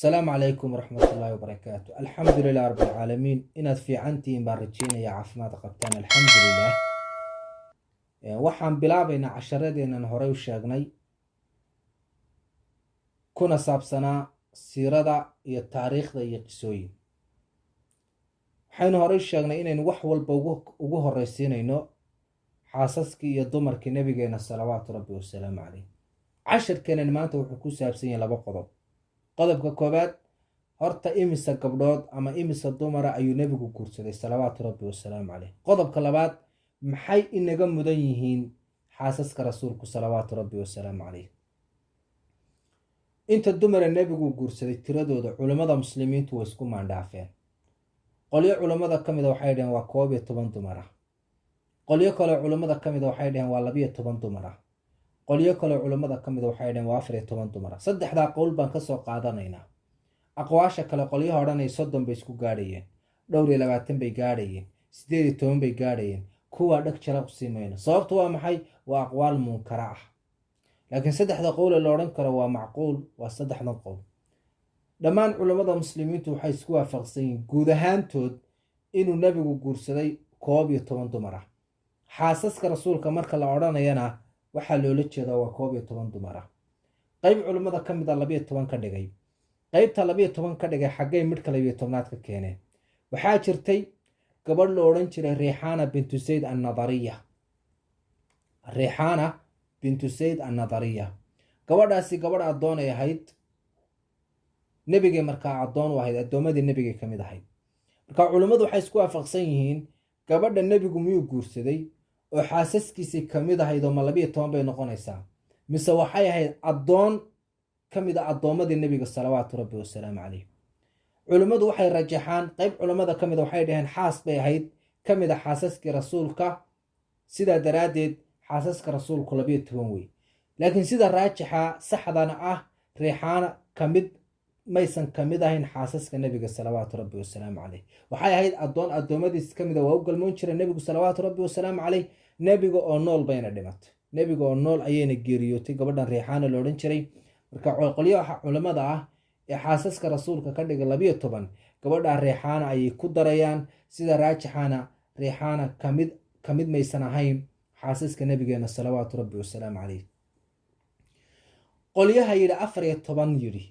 السلام عليكم ورحمة الله وبركاته. الحمد لله رب العالمين. إن في عنتي بارجينا يا عفمات قبتنا الحمد لله. waxaan bilaabaynaa casharadeenan horey u sheegnay kuna saabsanaa siirada iyo taariikhda iyo qisooyin. waxaynu horey u sheegnay inaynu wax walba ugu horeysiinayno xaasaskii iyo dumarkii nabigeena salawaatu rabbi wasalaamu caleyh. casharkeenan maanta wuxuu ku saabsan yahay laba qodob. qodobka koobaad, horta imisa gabdhood ama imisa dumara ayuu nebigu guursaday salawaatu rabbi wasalaamu caleyh. qodobka labaad, maxay inaga mudan yihiin xaasaska rasuulku salawaatu rabbi wasalaamu caleyh. inta dumara nebigu guursaday tiradooda culammada muslimiintu way isku maandhaafeen. qolyo culammada ka mida waxay dhaheen waa 11 dumara. qolyo kale culammada ka mida waxay dhaheen waa 12 dumara. qolyo kale culammada ka mida waxay dhaheen waa 14 dumara. saddexdaa qowl baan kasoo qaadanaynaa. aqwaasha kale qolyaha odhanaya 30 bay isku gaadhayeen, 20 bay gaadhayeen, 18 bay gaadhayeen. kuwaa dhag jala kusiimayno. sababtu waa maxay? waa aqwaal munkara ah. laakiin saddexda qowl la odhan karo waa macquul, waa saddexdan qowl. dhammaan culammada muslimiintu waxay isku waafaqsan yihiin guud ahaantood inuu nebigu guursaday 11 dumar ah. xaasaska rasuulka marka la odhanayana waxaa loola jeedaa waa 11 dumar ah. qayb culammada ka mid a 12 ka dhigay. qaybta 12 ka dhigay xaggay midhka 12aad ka keeneen. waxaa jirtay gabadh la odhan jiray riixaana bintu sayd annadariya. riixaana bintu sayd annadariya, gabadhaasi gabadh addoon ay ahayd. nebigay markaa addoon u ahayd, addoommadii nebigay ka mid ahayd. marka culummadu waxay isku waafaqsan yihiin gabadha nebigu miyuu guursaday oo xaasaskiisii ka mid ahayd oo ma 12 bay noqonaysaa, mise waxay ahayd addoon ka mid a addoommadii nebiga salawaatu rabbi wasalaamu caleyh. culummadu waxay rajaxaan, qayb culammada ka mida waxay dhaheen xaas bay ahayd ka mid a xaasaskii rasuulka, sidaa daraaddeed xaasaska rasuulku 12 wey. laakiin sida raajixa saxdana ah, riixaana maysan ka mid ahayn xaasaska nebiga salawaatu rabbi wasalaamu caleyh. waxay ahayd addoon addoommadiis ka mida, waa u galmoon jira nebigu salawaatu rabbi wasalaamu caleyh. nebiga oo nool bayna dhimatay, nebiga oo nool ayayna geeriyootay gabadhan riixaana la odhan jiray. marka qolyaha culammada ah ee xaasaska rasuulka ka dhiga 12, gabadha riixaana ayay ku darayaan. sida raajixana riixaana ka mid maysan ahayn xaasaska nabigeena salawaatu rabbi wasalaamu caleyh. qolyaha yidhi 14 yidhi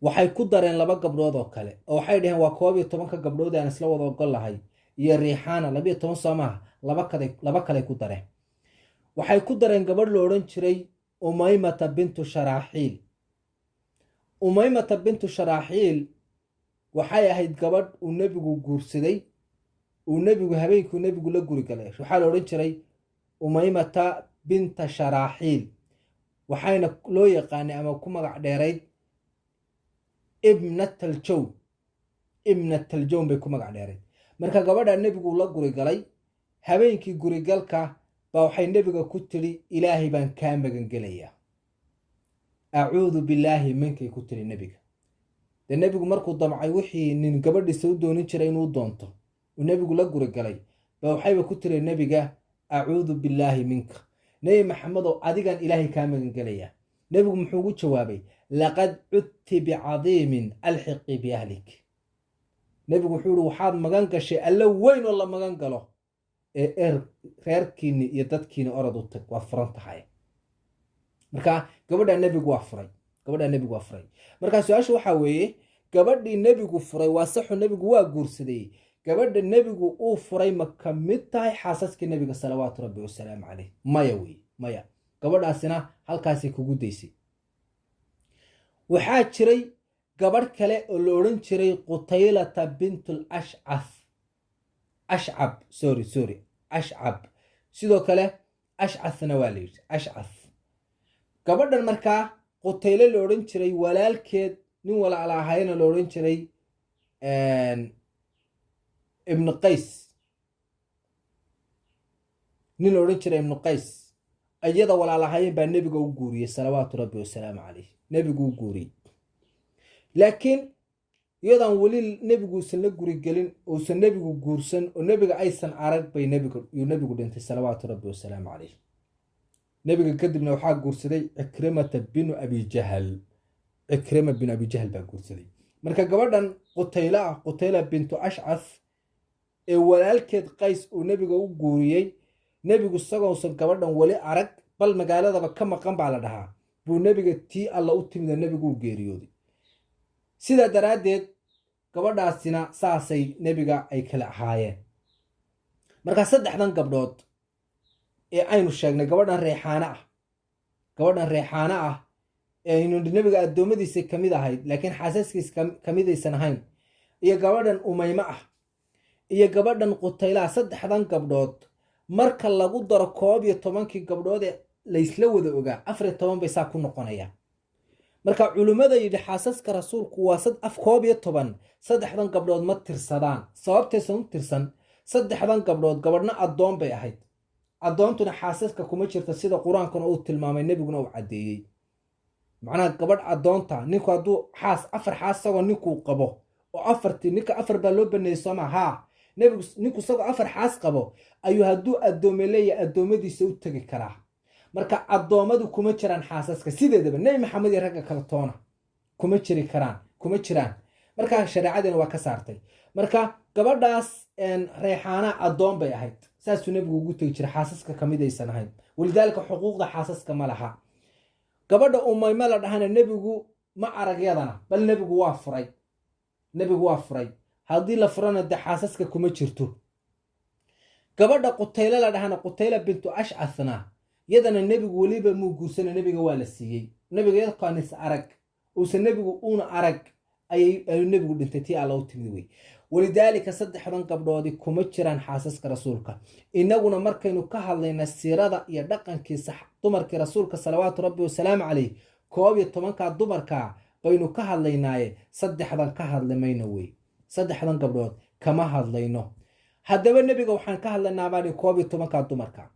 waxay ku dareen 2 gabdhood oo kale, oo waxay dhaheen waa 12ka gabdhood aan isla wada ogol lahay iyo riixaana 12 soomaha, 2 kale ku dareen. waxay ku dareen gabadh la odhan jiray umaymata bintu sharaaxiil. umaymata bintu sharaaxiil waxay ahayd gabadh uu nebigu guursaday, uu nebigu habeenkuu nebigu la guri galay. waxaa la odhan jiray umaymata binta sharaaxiil, waxayna loo yaqaanay ama ku magac dheerayd ibnataljown bay ku magac dheerayd. marka gabadha nebigu la guri galay, habeenkii gurigalka baa waxay nebiga ku tiri ilaahay baan kaa magangelayaa, acuudu billaahi minkay ku tiri nebiga. dee nebigu markuu damcay wixii nin gabadhiisa u doonin jiray inuu doonto, uu nebigu la guri galay, baa waxayba ku tiri nebiga acuudu billaahi minka, nebi maxamedow adigan ilaahay kaa magangelayaa. nebigu muxuu ugu jawaabay laqad cudti bicadiimin alxiqi biahlik. nebigu wuxuu ihi waxaad magan gashay alla weyn oo la magan galo, ee reerkiini iyo dadkiini orod u tag, waa furan tahay. marka gabadha nebigu waa furay. marka su-aasha waxaa weeye, gabadhii nebigu furay waa saxu nebigu waa guursaday, gabadha nebigu uu furay ma ka mid tahay xaasaskii nebiga salawaatu rabbi wasalaamu caleyh? maya wey, maya. gabadhaasina halkaasay kugu daysay. waxaa jiray gabadh kale oo la odhan jiray qutaylata bintul ashcab. sidoo kale ashcafna waa la yidhi, ashcaf. gabadhan markaa qutayle la odhan jiray, walaalkeed nin walaala ahayna la odhan jiray ibnu qays, nin la odhan jiray ibnu qays. iyada walaal ahaayeen baa nebiga u guuriyey salawaatu rabbi wasalaamu caleyh. nebigu u guuriyey, laakiin iyadaan weli nebiguusan la guri gelin, uusan nebigu guursan, oo nebiga aysan arag bay nebigu dhintay salawaatu rabbi wasalaamu caleyh. nebiga kadibna waxaa guursaday cikrimata binu abi jahal. cikrima bin abi jahl baa guursaday marka gabadhan qutayla bintu ashcaf ee walaalkeed qays uu nebiga u guuriyey nebigu isagoosan gabadhan weli arag bal magaaladaba ka maqan baa la dhahaa buu nebiga tii alla u timida nebigu u geeriyooday sidaa daraaddeed gabadhaasina saasay nebiga ay kala ahaayeen markaa saddexdan gabdhood ee aynu sheegnay gabadhan reexaana ah ee aynu nebiga addoommadiisa ka mid ahayd laakiin xaasaskiisa ka midaysan ahayn iyo gabadhan umaymo ah iyo gabadhan qutaylaha saddexdan gabdhood marka lagu daro 11 gabdhood ee laysla wada ogaa 14 bay saa ku noqonayaan marka culimmada yidhi xaasaska rasuulku waa 11 saddexdan gabdhood ma tirsadaan sababtaysan u tirsan saddexdan gabdhood gabadhna addoon bay ahayd addoontuna xaasaska kuma jirta sida qur-aankuna uu tilmaamay nebiguna uu caddeeyey macnaha gabadh addoonta ninku hadduu afar xaas isagoo ninkuu qabo oo ninka afar baa loo baneeyey sooma haa ninku isagoo afar xaas qabo ayuu hadduu addoome leeyahay addoommadiisa u tegi karaa marka addoommadu kuma jiraan xaasaska sideedaba nebi maxamed iyo ragga kale toona kuma jiraan marka shareecadina waa ka saartay marka gabadhaas reexaana addoon bay ahayd saasuu nebigu ugu tegi jiray xaasaska ka midaysan ahayn walidaalika xuquuqda xaasaska ma laha gabadha umayma la dhahana nebigu ma aragyadana bal nebigu waa furay haddii la furana dee xaasaska kuma jirto gabadha qutayla la dhahana qutayla bintu ashcafna yadana nebigu weliba muu guursana nebiga waa la siiyey nebiga yadkaanis arag uusan nebigu uuna arag ayuu nebigu dhintay tii alla u timid wey walidaalika saddexdan gabdhoodii kuma jiraan xaasaska rasuulka innaguna markaynu ka hadlayna siirada iyo dhaqankiisa dumarkii rasuulka salawaatu rabbi wasalaamu calayh 11 dumarka baynu ka hadlaynaaye saddexdan ka hadlamayno wey saddexdan gabdhood kama hadlayno haddaba nebiga waxaan ka hadlaynaa baan 11 dumarka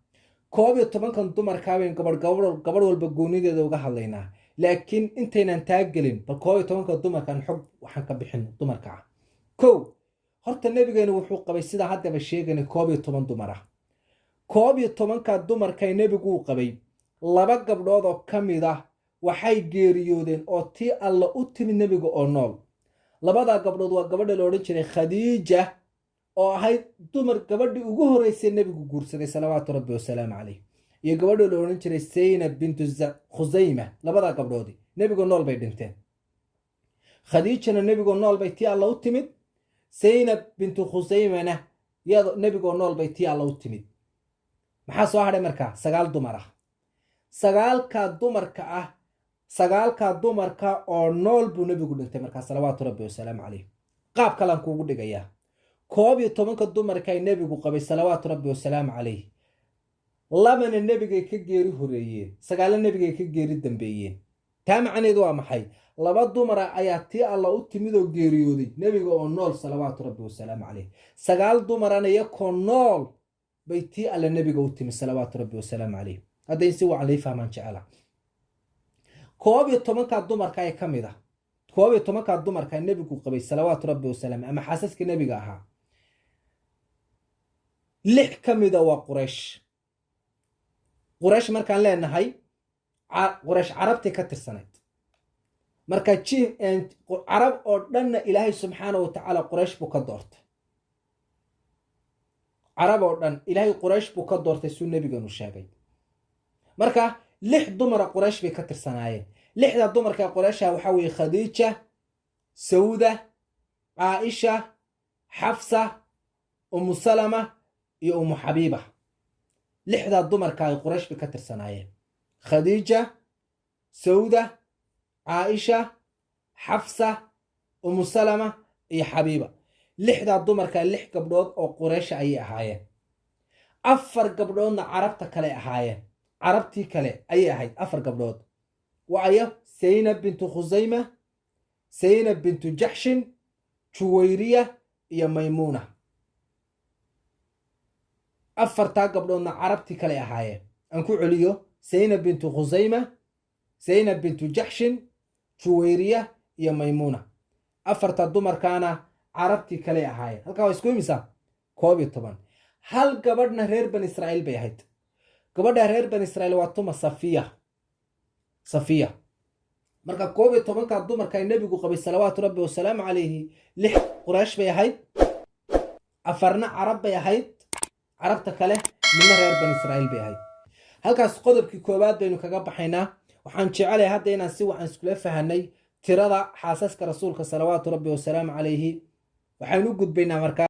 11 dumarka baynu gabadh walba goonideeda uga hadlaynaa laakiin intaynan taagelin bal 11 dumarkan xog waxaan ka bixin dumarka ah kow horta nebigeena wuxuu qabay sida haddaba sheegana 11 dumar ah 11 dumarkay nebigu uu qabay laba gabdhood oo ka mid ah waxay geeriyoodeen oo tii alla u timid nebiga oo nool labadaa gabdhood waa gabadha la odhan jiray khadiija oo ahayd dumar gabadhii ugu horreysay nebigu guursaday salawaatu rabbi wasalaamu calayh iyo gabadha la odhan jiray saynab bintu khusayma labadaa gabdhoodii nebigoo nool bay dhinteen khadiijana nebigoo nool bay tii alla u timid saynab bintu khusaymana nebigoo nool bay tii alla u timid maxaa soo hadhay markaa 9 dumar ah 9 dumarka oo nool buu nebigu dhintay markaa salawaatu rabbi wasalaamu calayh qaab kalaan kuugu dhigayaa 11 dumarka ay nebigu qabay salawaatu rabbi wasalaamu calayh labana nebigay ka geeri horeeyeen 9 nebigay ka geeri dambeeyeen taa macnaheedu waa maxay laba dumara ayaa tii alla u timid oo geeriyooday nebiga oo nool salawaatu rabbi wasalaamu calayh 9 dumarana iyakoo nool bay tii alla nebiga u timid salawaatu rabbi wasalaamu calayh hadday si wacan lay fahmaan jecela 11 dumarka ay ka mid ah 11 dumarka nebigu qabay salawaatu rabbi wasalaamu ama xaasaska nebiga ahaa 6 ka mid ah waa quraysh markaan leenahay quraysh carabtay ka tirsanayd marka carab oo dhanna ilaahay subxaana wa tacaala quraysh buu ka doortay carab oo dhan ilaahay quraysh buu ka doortay suu nebiganu sheegay marka 6 dumara quraysh bay ka tirsanaayeen 6da dumarka quraysha waxaa weeye khadiija sawda caaisha xafsa umu salama iyo umu xabiiba 6da dumarka ay quraysh bay ka tirsanaayeen khadiija sawda caaisha xafsa umu salama iyo xabiiba 6da dumarka 6 gabdhood oo quraysha ayay ahaayeen 4 gabdhoodna carabta kale ahaayeen carabtii kale ayay ahayd 4 gabdhood waayo saynab bintu khusayma saynab bintu jaxshin juwayriya iyo maymuuna 4taa gabdhoodna carabtii kale ahaayeen aan ku celiyo saynab bintu khusayma saynab bintu jaxshin juwayriya iyo maymuuna 4ta dumarkaana carabtii kale ahaayeen halkaa waa isku imisa 11 hal gabadhna reer bani israa'iil bay ahayd gabadha reer bani israa'iil waa tuma safiya marka koob iyo tobanka dumarka ay nebigu qabay salawaatu rabbi wasalaamu calayhi 6 quraysh bay ahayd, 4na carab bay ahayd, carabta kale midna reer bani israa'iil bay ahayd. halkaas qodobkii koowaad baynu kaga baxaynaa. waxaan jecelahay hadda inaan si wacan iskula fahanay tirada xaasaska rasuulka salawaatu rabbi wasalaamu calayhi. waxaan u gudbaynaa markaa